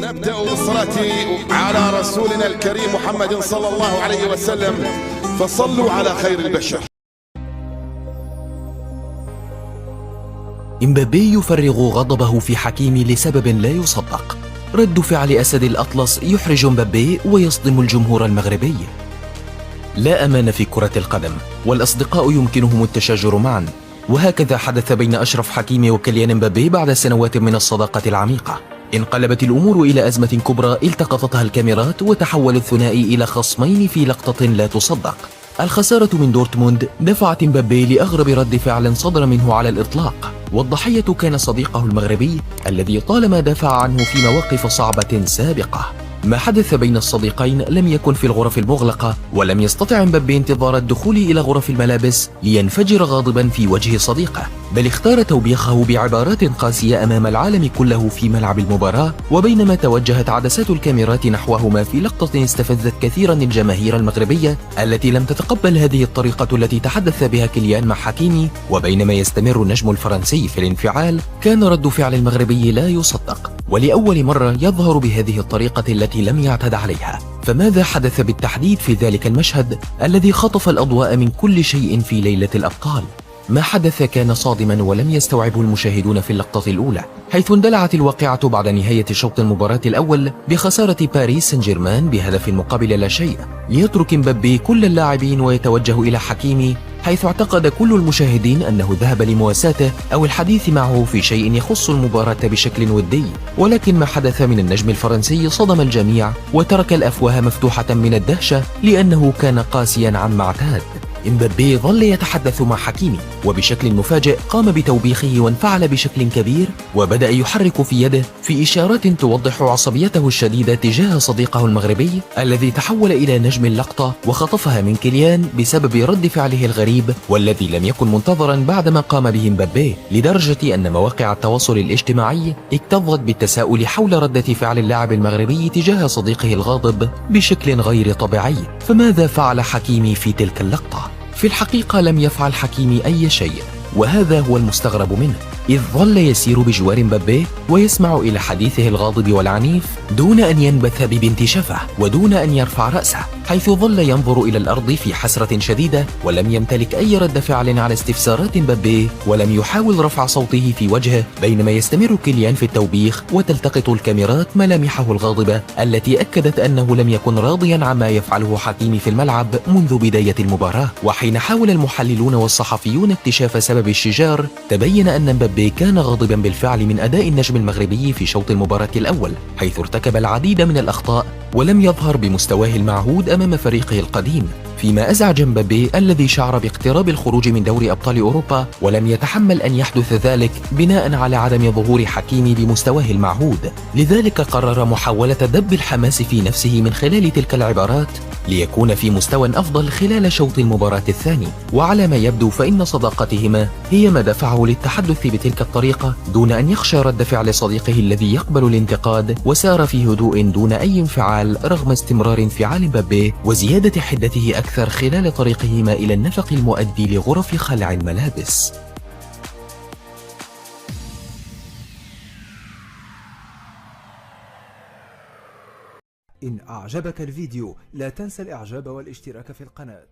نبدأ بالصلاة على رسولنا الكريم محمد صلى الله عليه وسلم، فصلوا على خير البشر. إمبابي يفرغ غضبه في حكيمي لسبب لا يصدق. رد فعل أسد الأطلس يحرج إمبابي ويصدم الجمهور المغربي. لا أمان في كرة القدم، والأصدقاء يمكنهم التشاجر معا، وهكذا حدث بين أشرف حكيمي وكيليان إمبابي بعد سنوات من الصداقة العميقة. انقلبت الأمور إلى أزمة كبرى التقطتها الكاميرات، وتحول الثنائي إلى خصمين في لقطة لا تصدق. الخسارة من دورتموند دفعت إمبابي لأغرب رد فعل صدر منه على الإطلاق، والضحية كان صديقه المغربي الذي طالما دافع عنه في مواقف صعبة سابقة. ما حدث بين الصديقين لم يكن في الغرف المغلقة، ولم يستطع إمبابي انتظار الدخول إلى غرف الملابس لينفجر غاضبا في وجه صديقه، بل اختار توبيخه بعبارات قاسية أمام العالم كله في ملعب المباراة. وبينما توجهت عدسات الكاميرات نحوهما في لقطة استفزت كثيرا الجماهير المغربية التي لم تتقبل هذه الطريقة التي تحدث بها كيليان مع حكيمي، وبينما يستمر النجم الفرنسي في الانفعال، كان رد فعل المغربي لا يصدق، ولأول مرة يظهر بهذه الطريقة التي لم يعتد عليها. فماذا حدث بالتحديد في ذلك المشهد الذي خطف الأضواء من كل شيء في ليلة الأبطال؟ ما حدث كان صادما ولم يستوعبه المشاهدون في اللقطة الأولى، حيث اندلعت الواقعة بعد نهاية شوط المباراة الأول بخسارة باريس سان جيرمان بهدف مقابل لا شيء، ليترك إمبابي كل اللاعبين ويتوجه إلى حكيمي، حيث اعتقد كل المشاهدين أنه ذهب لمواساته أو الحديث معه في شيء يخص المباراة بشكل ودي. ولكن ما حدث من النجم الفرنسي صدم الجميع وترك الأفواه مفتوحة من الدهشة، لأنه كان قاسيا عما اعتاد. إمبابي ظل يتحدث مع حكيمي، وبشكل مفاجئ قام بتوبيخه وانفعل بشكل كبير، وبدأ يحرك في يده في إشارات توضح عصبيته الشديدة تجاه صديقه المغربي الذي تحول إلى نجم اللقطة وخطفها من كيليان بسبب رد فعله الغريب والذي لم يكن منتظرا بعدما قام به إمبابي، لدرجة أن مواقع التواصل الاجتماعي اكتظت بالتساؤل حول ردة فعل اللاعب المغربي تجاه صديقه الغاضب بشكل غير طبيعي. فماذا فعل حكيمي في تلك اللقطة؟ في الحقيقة لم يفعل حكيمي أي شيء، وهذا هو المستغرب منه، إذ ظل يسير بجوار إمبابي ويسمع إلى حديثه الغاضب والعنيف دون أن ينبث ببنت شفة ودون أن يرفع رأسه، حيث ظل ينظر إلى الأرض في حسرة شديدة، ولم يمتلك أي رد فعل على استفسارات إمبابي، ولم يحاول رفع صوته في وجهه، بينما يستمر كيليان في التوبيخ وتلتقط الكاميرات ملامحه الغاضبة التي أكدت أنه لم يكن راضيا عما يفعله حكيمي في الملعب منذ بداية المباراة. وحين حاول المحللون والصحفيون اكتشاف سبب الشجار، تبين أن إمبابي كان غاضبا بالفعل من أداء النجم المغربي في شوط المباراة الأول، حيث ارتكب العديد من الأخطاء ولم يظهر بمستواه المعهود أمام فريقه القديم، فيما أزعج إمبابي الذي شعر باقتراب الخروج من دوري أبطال أوروبا، ولم يتحمل أن يحدث ذلك بناء على عدم ظهور حكيمي بمستواه المعهود. لذلك قرر محاولة دب الحماس في نفسه من خلال تلك العبارات ليكون في مستوى أفضل خلال شوط المباراة الثاني. وعلى ما يبدو فإن صداقتهما هي ما دفعه للتحدث بتلك الطريقة دون أن يخشى رد فعل صديقه الذي يقبل الانتقاد، وسار في هدوء دون أي انفعال رغم استمرار انفعال إمبابي وزيادة حدته أكثر خلال طريقهما إلى النفق المؤدي لغرف خلع الملابس. إن أعجبك الفيديو لا تنسى الإعجاب والاشتراك في القناة.